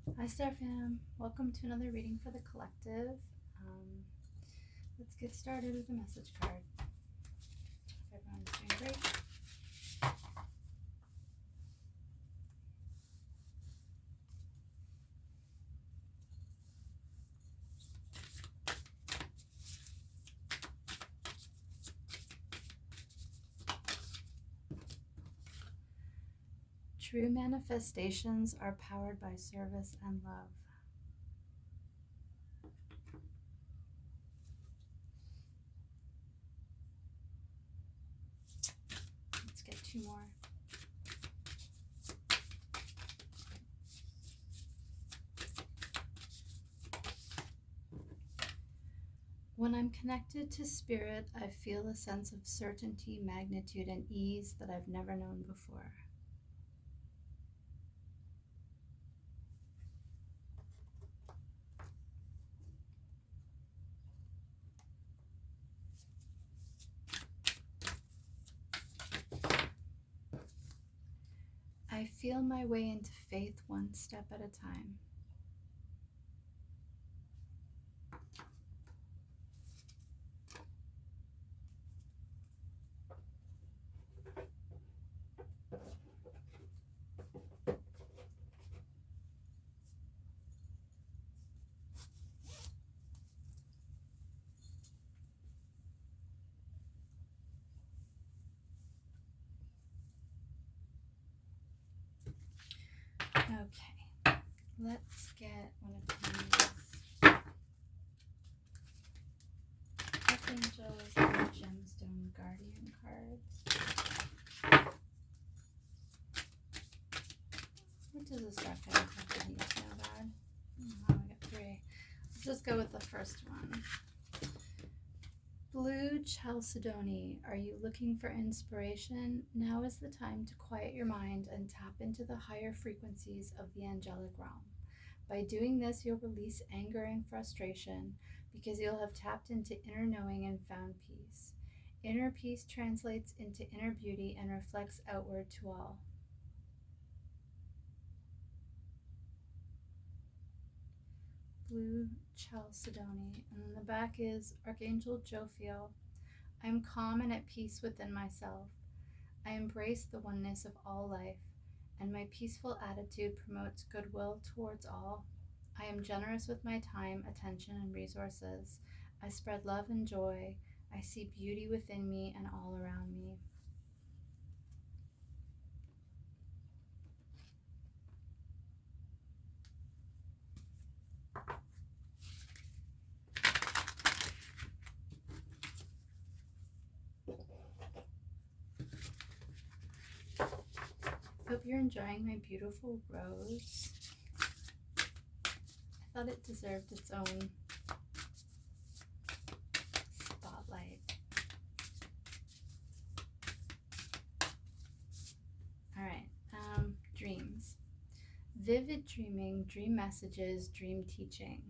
Hi, Star Fam. Welcome to another reading for the collective. Let's get started with the message card. Hope everyone's doing great. True manifestations are powered by service and love. Let's get two more. When I'm connected to spirit, I feel a sense of certainty, magnitude, and ease that I've never known before. I feel my way into faith one step at a time. Okay, let's get one of these Archangels and Gemstone Guardian cards. What does this stuff have to be so bad? Oh, I got three. Let's just go with the first one. Blue Chalcedony, are you looking for inspiration? Now is the time to quiet your mind and tap into the higher frequencies of the angelic realm. By doing this, you'll release anger and frustration because you'll have tapped into inner knowing and found peace. Inner peace translates into inner beauty and reflects outward to all. Blue Chalcedony. And then the back is Archangel Jophiel. I am calm and at peace within myself. I embrace the oneness of all life, and my peaceful attitude promotes goodwill towards all. I am generous with my time, attention, and resources. I spread love and joy. I see beauty within me and all around me. Hope you're enjoying my beautiful rose. I thought it deserved its own spotlight. All right, dreams. Vivid dreaming, dream messages, dream teaching.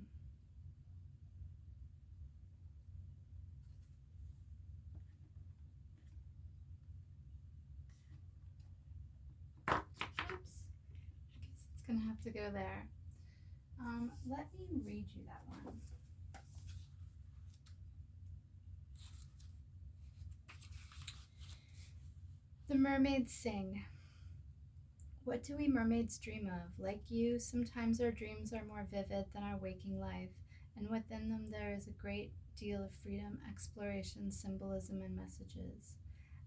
Oops, guess it's gonna have to go there. Let me read you that one. The mermaids sing. What do we mermaids dream of? Like you, sometimes our dreams are more vivid than our waking life, and within them there is a great deal of freedom, exploration, symbolism, and messages.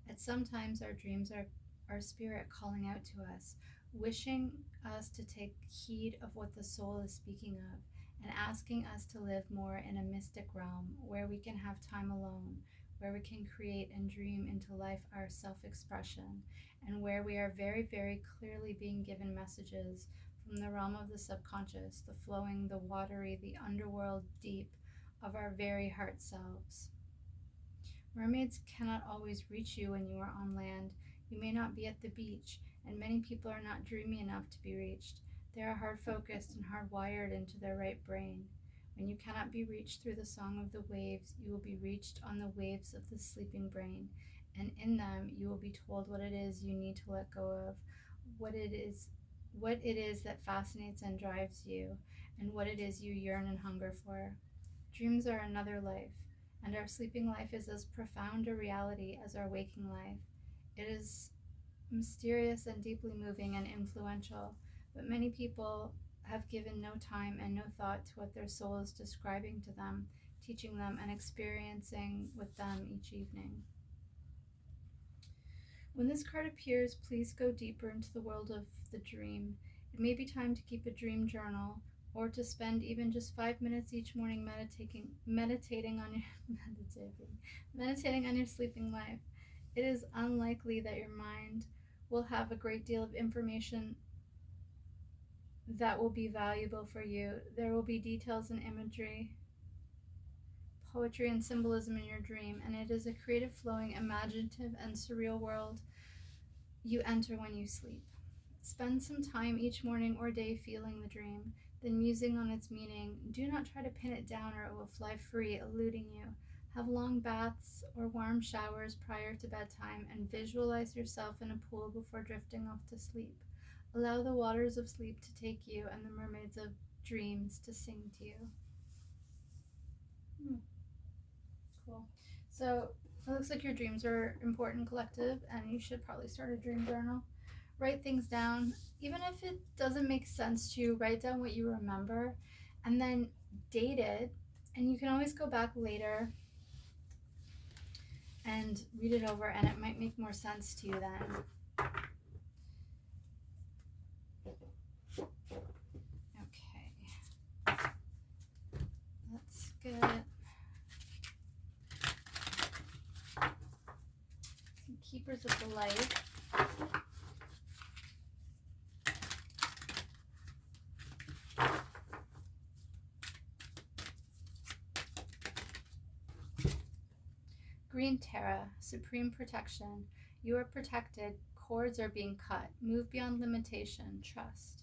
At sometimes our dreams are our spirit calling out to us, wishing us to take heed of what the soul is speaking of, and asking us to live more in a mystic realm where we can have time alone, where we can create and dream into life our self-expression, and where we are very, very clearly being given messages from the realm of the subconscious, the flowing, the watery, the underworld deep of our very heart selves. Mermaids cannot always reach you when you are on land. You may not be at the beach, and many people are not dreamy enough to be reached. They are hard focused and hardwired into their right brain. When you cannot be reached through the song of the waves, you will be reached on the waves of the sleeping brain, and in them you will be told what it is you need to let go of, what it is, what it is that fascinates and drives you, and what it is you yearn and hunger for. Dreams are another life, and our sleeping life is as profound a reality as our waking life. It is mysterious and deeply moving and influential, but many people have given no time and no thought to what their soul is describing to them, teaching them, and experiencing with them each evening. When this card appears, please go deeper into the world of the dream. It may be time to keep a dream journal, or to spend even just 5 minutes each morning meditating on your sleeping life. It is unlikely that your mind will have a great deal of information that will be valuable for you. There will be details and imagery, poetry and symbolism in your dream, and it is a creative, flowing, imaginative, and surreal world you enter when you sleep. Spend some time each morning or day feeling the dream, then musing on its meaning. Do not try to pin it down or it will fly free, eluding you. Have long baths or warm showers prior to bedtime, and visualize yourself in a pool before drifting off to sleep. Allow the waters of sleep to take you and the mermaids of dreams to sing to you. Cool. So it looks like your dreams are important, collective, and you should probably start a dream journal. Write things down, even if it doesn't make sense to you. Write down what you remember and then date it, and you can always go back later and read it over, and it might make more sense to you then. Okay, let's get some keepers of the light. Green Terra, supreme protection. You are protected. Cords are being cut. Move beyond limitation. Trust.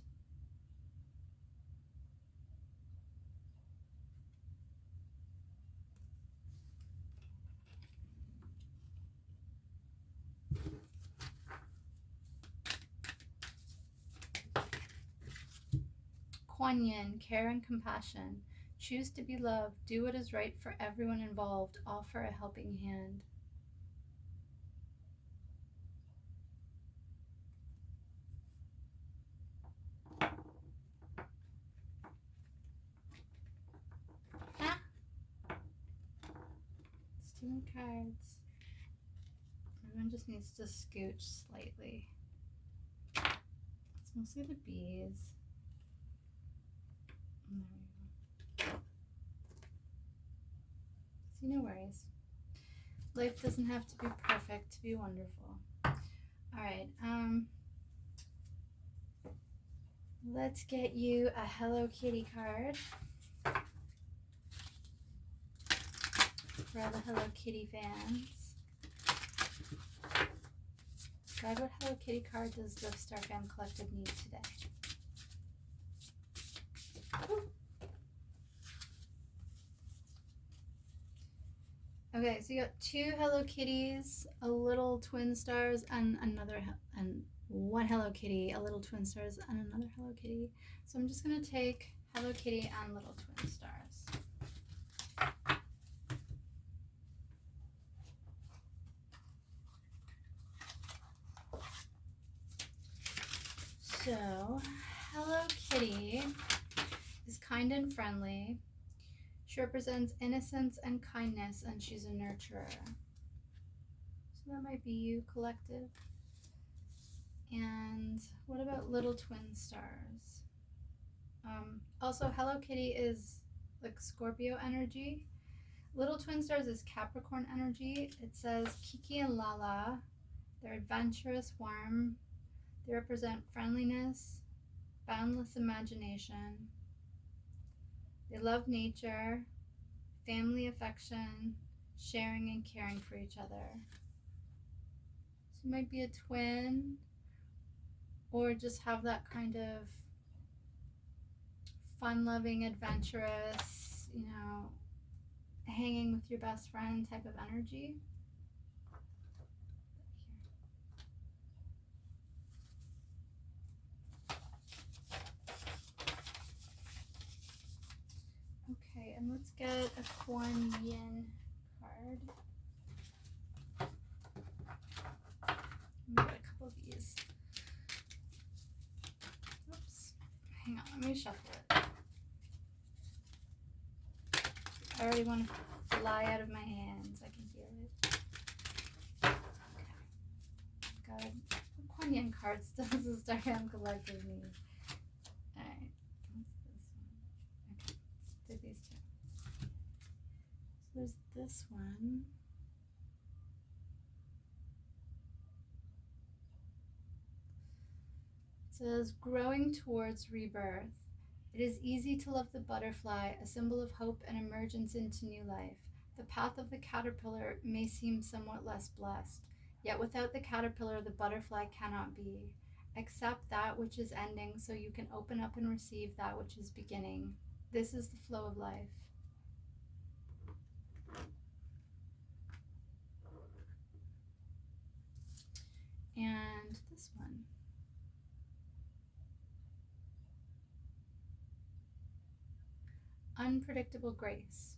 Kuan Yin, care and compassion. Choose to be loved. Do what is right for everyone involved. Offer a helping hand. It's too many cards. Everyone just needs to scooch slightly. It's mostly the bees. And there we go. See, no worries. Life doesn't have to be perfect to be wonderful. All right. Let's get you a Hello Kitty card for all the Hello Kitty fans. Guide what Hello Kitty card does the Star Fan Collective need today? Okay, so you got 2 Hello Kitties, a little twin stars, and one Hello Kitty, a little twin stars, and another Hello Kitty. So I'm just going to take Hello Kitty and little twin stars. So, Hello Kitty is kind and friendly. She represents innocence and kindness, and she's a nurturer. So that might be you, collective. And what about little twin stars? Also, Hello Kitty is like Scorpio energy. Little twin stars is Capricorn energy. It says Kiki and Lala. They're adventurous, warm. They represent friendliness, boundless imagination. They love nature, family affection, sharing and caring for each other. So you might be a twin, or just have that kind of fun-loving, adventurous, hanging with your best friend type of energy. and let's get a Kuan Yin card. Get a couple of these. Oops. Hang on, let me shuffle it. I already want to fly out of my hands. I can feel it. Okay. God, Kuan Yin cards does the Starham Collective need. Alright. What's this one? Okay. Do these two. So there's this one. It says, growing towards rebirth. It is easy to love the butterfly, a symbol of hope and emergence into new life. The path of the caterpillar may seem somewhat less blessed, yet without the caterpillar, the butterfly cannot be. Accept that which is ending so you can open up and receive that which is beginning. This is the flow of life. And this one. Unpredictable grace.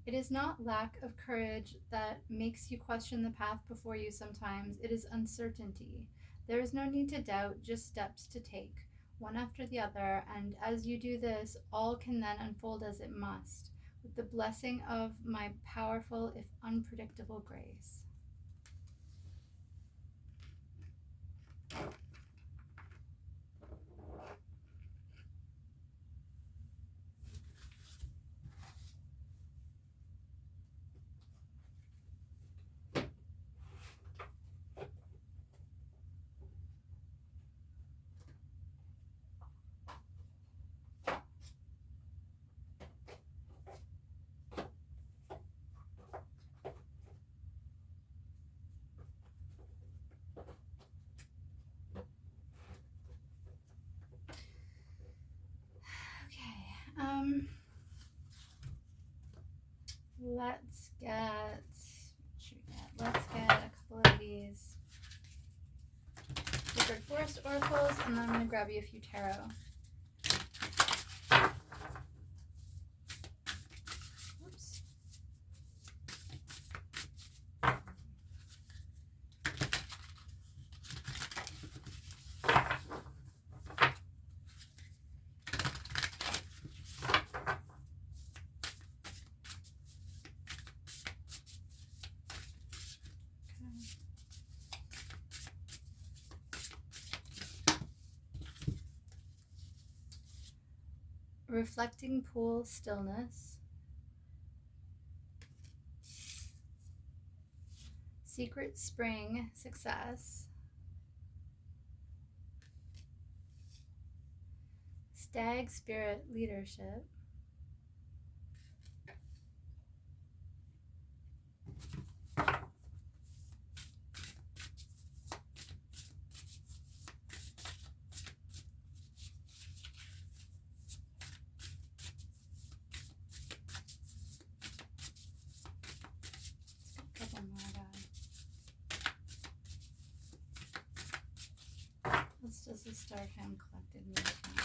It is not lack of courage that makes you question the path before you sometimes. It is uncertainty. There is no need to doubt, just steps to take, one after the other, and as you do this, all can then unfold as it must, with the blessing of my powerful, if unpredictable grace. Let's get a couple of these Sacred Forest Oracles, and then I'm going to grab you a few tarot. Oops. Reflecting pool stillness. Secret spring success. Stag spirit leadership. Let's just a Starham Collective need now.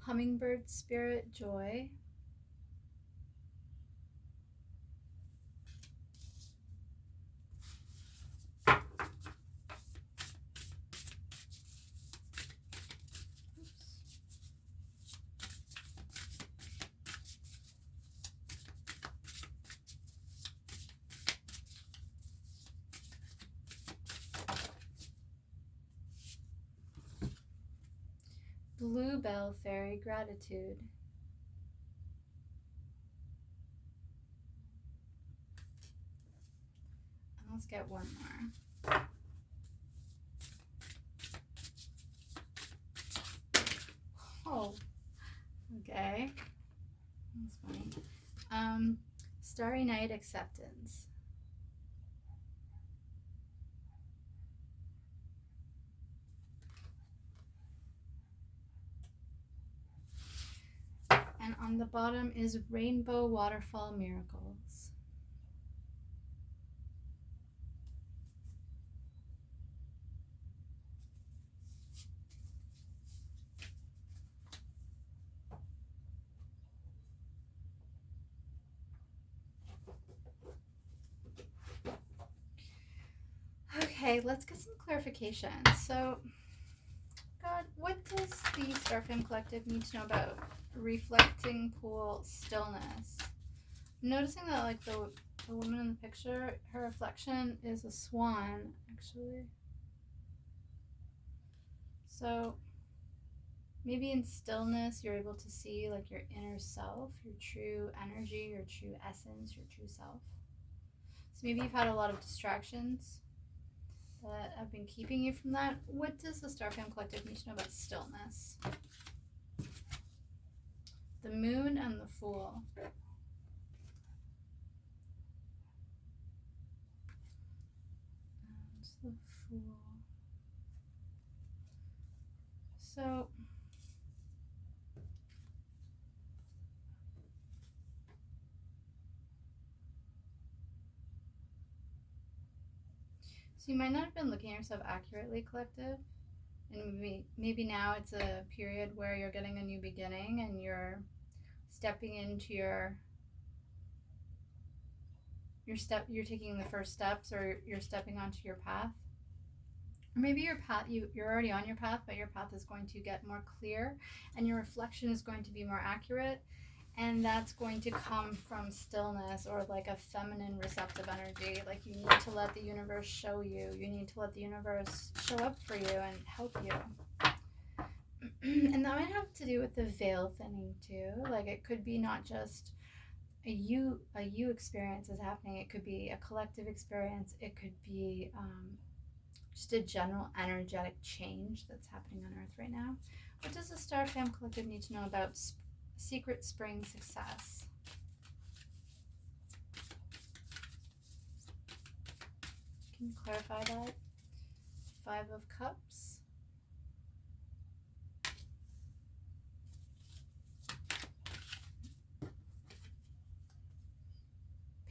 Hummingbird spirit joy. Bluebell fairy gratitude. And let's get one more. Oh, okay. That's funny. Starry Night acceptance. And on the bottom is Rainbow Waterfall Miracles. Okay, let's get some clarification. So, God, what does the Starfam Collective need to know about reflecting pool stillness? I'm noticing that, like, the woman in the picture, her reflection is a swan, actually. So, maybe in stillness, you're able to see, like, your inner self, your true energy, your true essence, your true self. So maybe you've had a lot of distractions that have been keeping you from that. What does the Starfam Collective need to know about stillness? The Moon and the Fool. And the Fool. So you might not have been looking at yourself accurately, Collective. And maybe now it's a period where you're getting a new beginning and you're stepping into you're taking the first steps, or you're stepping onto your path. Or maybe your path, you're already on your path, but your path is going to get more clear and your reflection is going to be more accurate. And that's going to come from stillness, or like a feminine receptive energy. Like, you need to let the universe show you. You need to let the universe show up for you and help you. And that might have to do with the veil thinning too. Like, it could be not just a you experience is happening. It could be a collective experience. It could be just a general energetic change that's happening on Earth right now. What does the Starfam Collective need to know about secret spring success? Can you clarify that? 5 of Cups.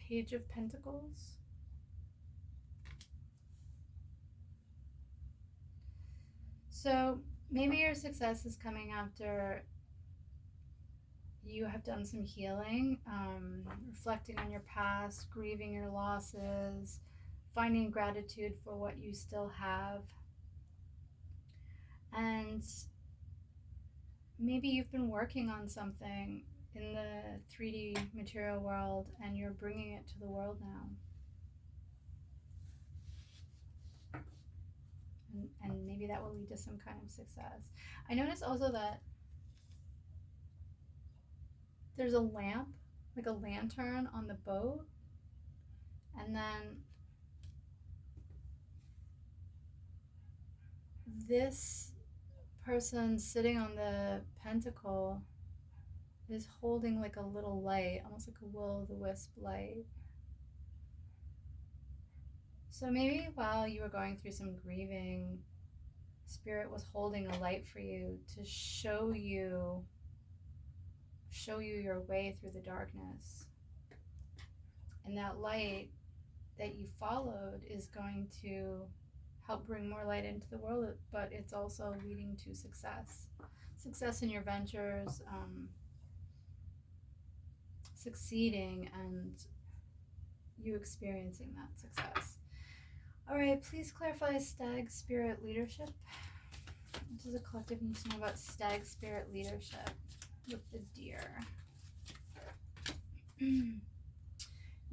Page of Pentacles. So maybe your success is coming after you have done some healing, reflecting on your past, grieving your losses, finding gratitude for what you still have. And maybe you've been working on something in the 3D material world and you're bringing it to the world now. And maybe that will lead to some kind of success. I notice also that there's a lamp, like a lantern on the boat, and then this person sitting on the pentacle is holding like a little light, almost like a will-o'-the-wisp light. So maybe while you were going through some grieving, Spirit was holding a light for you to show you your way through the darkness. And that light that you followed is going to help bring more light into the world, but it's also leading to success in your ventures, succeeding, and you experiencing that success. All right, please clarify Stag Spirit leadership. What does a collective need to know about Stag Spirit leadership with the deer?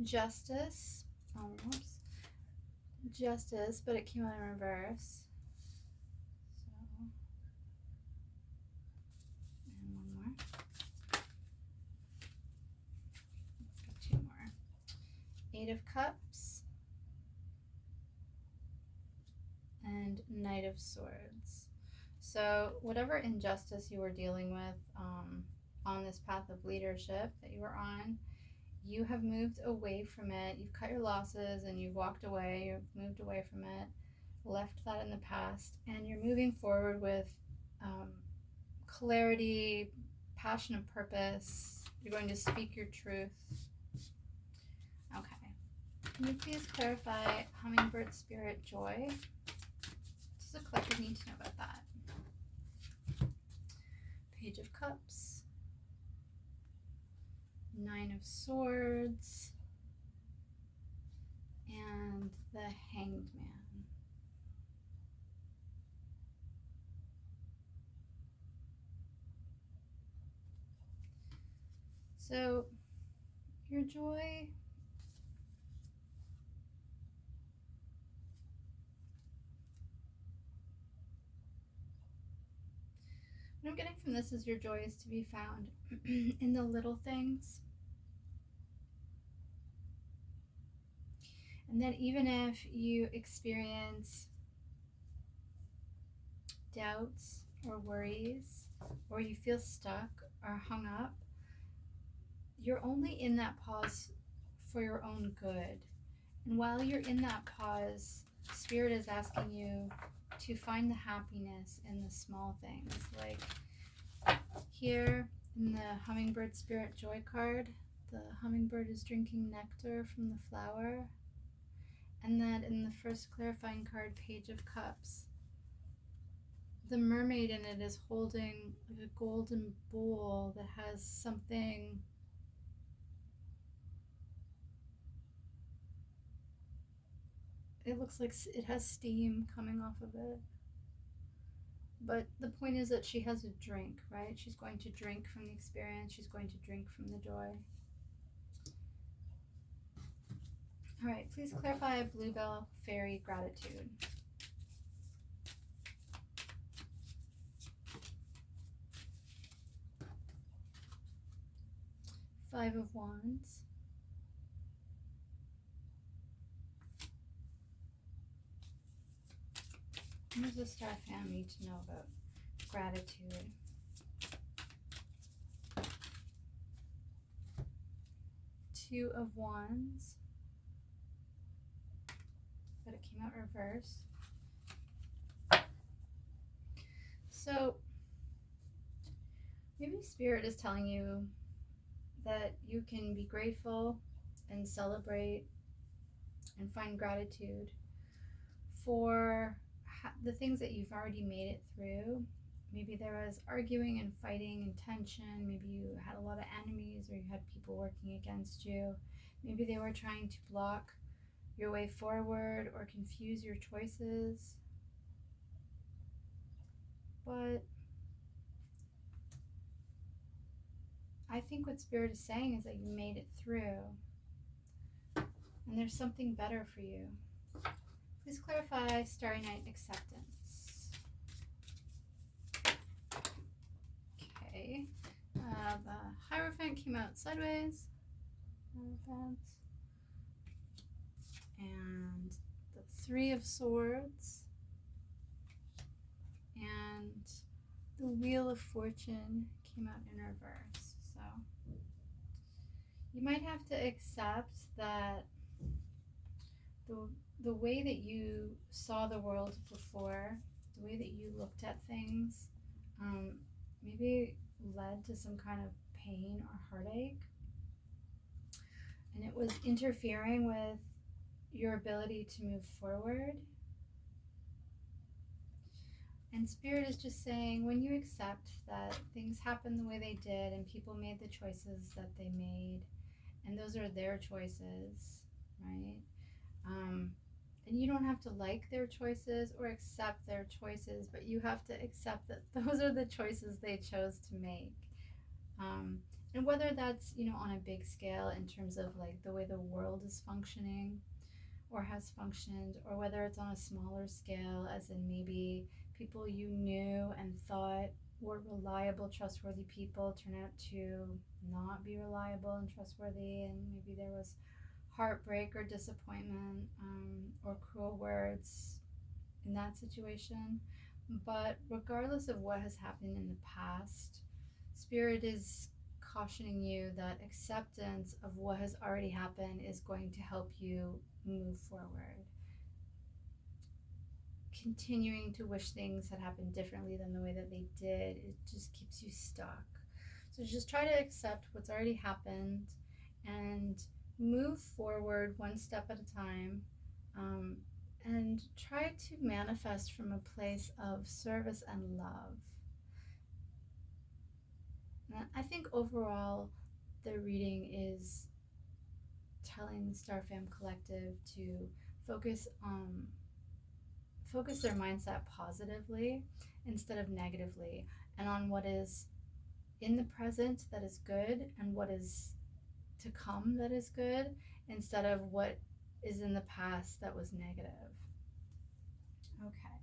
Justice. Oh, whoops. Justice, but it came out in reverse. So, and one more. Let's go 2 more. 8 of Cups and Knight of Swords. So whatever injustice you were dealing with on this path of leadership that you were on, you have moved away from it. You've cut your losses and you've walked away. You've moved away from it, left that in the past, and you're moving forward with clarity, passion of purpose. You're going to speak your truth. Okay. Can you please clarify hummingbird spirit joy? What does the collective need to know about that? Page of Cups. Nine of Swords. And the Hanged Man. So, your joy, what I'm getting from this is your joy is to be found in the little things. And that even if you experience doubts or worries, or you feel stuck or hung up, you're only in that pause for your own good. And while you're in that pause, Spirit is asking you to find the happiness in the small things. Like here in the Hummingbird Spirit Joy card, the hummingbird is drinking nectar from the flower. And then in the first clarifying card, Page of Cups, the mermaid in it is holding like a golden bowl that has something it looks like it has steam coming off of it. But the point is that she has a drink, right? She's going to drink from the experience. She's going to drink from the joy. All right, please clarify Bluebell Fairy gratitude. Five of Wands. What does the Star Fan need to know about gratitude? Two of Wands. But it came out reverse. So maybe Spirit is telling you that you can be grateful and celebrate and find gratitude for the things that you've already made it through. Maybe there was arguing and fighting and tension. Maybe you had a lot of enemies, or you had people working against you. Maybe they were trying to block your way forward or confuse your choices. But I think what Spirit is saying is that you made it through, and there's something better for you. Please clarify Starry Night acceptance. Okay. The Hierophant came out sideways. Hierophant. And the Three of Swords. And the Wheel of Fortune came out in reverse. So you might have to accept that the way that you saw the world before, the way that you looked at things, maybe led to some kind of pain or heartache. And it was interfering with your ability to move forward. And Spirit is just saying, when you accept that things happened the way they did and people made the choices that they made, and those are their choices, right? And you don't have to like their choices or accept their choices, but you have to accept that those are the choices they chose to make. And whether that's, on a big scale in terms of like the way the world is functioning or has functioned, or whether it's on a smaller scale, as in maybe people you knew and thought were reliable, trustworthy people turn out to not be reliable and trustworthy, and maybe there was heartbreak or disappointment, or cruel words in that situation. But regardless of what has happened in the past, Spirit is cautioning you that acceptance of what has already happened is going to help you move forward. Continuing to wish things had happened differently than the way that they did, it just keeps you stuck. So just try to accept what's already happened and move forward one step at a time. Um, and try to manifest from a place of service and love. And I think overall, the reading is telling the Star Fam Collective to focus focus their mindset positively instead of negatively, and on what is in the present that is good and what is to come that is good, instead of what is in the past that was negative. Okay,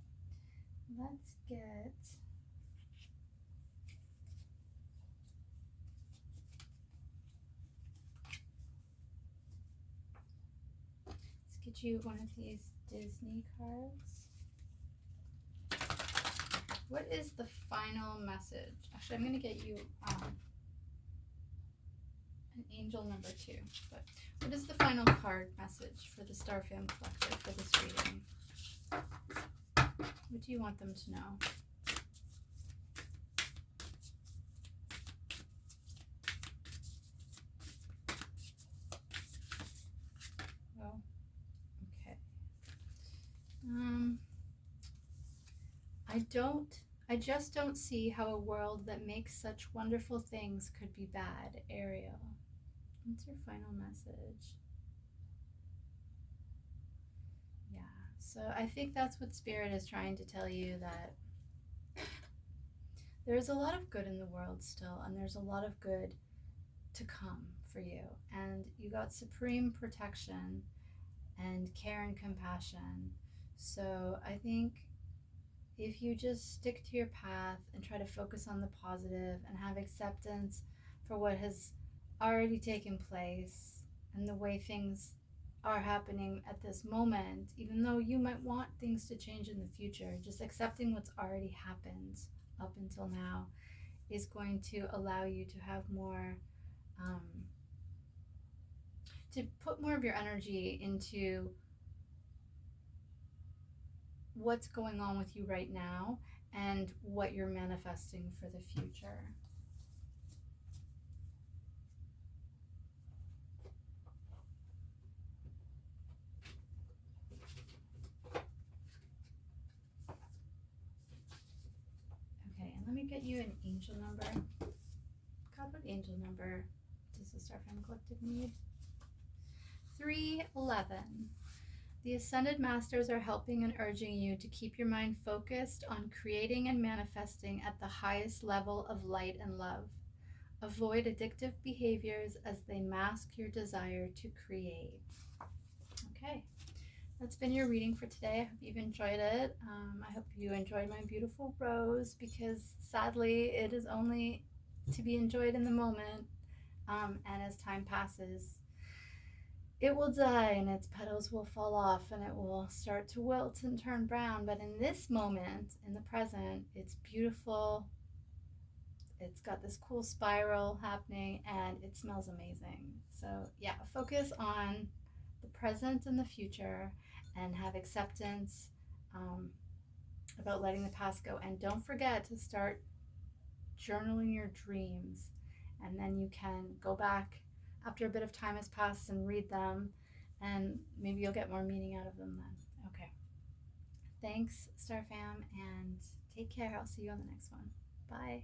let's get you one of these Disney cards. What is the final message? Actually, I'm going to get you an angel number 2. But what is the final card message for the Star Fam Collective for this reading? What do you want them to know? Well, okay. I just don't see how a world that makes such wonderful things could be bad, Ariel. What's your final message? Yeah, so I think that's what Spirit is trying to tell you, that there's a lot of good in the world still, and there's a lot of good to come for you. And you got supreme protection and care and compassion. So I think if you just stick to your path and try to focus on the positive and have acceptance for what has already taken place and the way things are happening at this moment, even though you might want things to change in the future, just accepting what's already happened up until now is going to allow you to have more, to put more of your energy into what's going on with you right now and what you're manifesting for the future. Okay, and let me get you an angel number. God, what angel number does the Star Fam Collective need? 311. The Ascended Masters are helping and urging you to keep your mind focused on creating and manifesting at the highest level of light and love. Avoid addictive behaviors as they mask your desire to create. Okay, that's been your reading for today. I hope you've enjoyed it. I hope you enjoyed my beautiful rose, because sadly it is only to be enjoyed in the moment, and as time passes it will die and its petals will fall off and it will start to wilt and turn brown. But in this moment, in the present, it's beautiful. It's got this cool spiral happening and it smells amazing. So yeah, focus on the present and the future and have acceptance about letting the past go. And don't forget to start journaling your dreams, and then you can go back after a bit of time has passed and read them, and maybe you'll get more meaning out of them then. Okay. Thanks, Star Fam, and take care. I'll see you on the next one. Bye.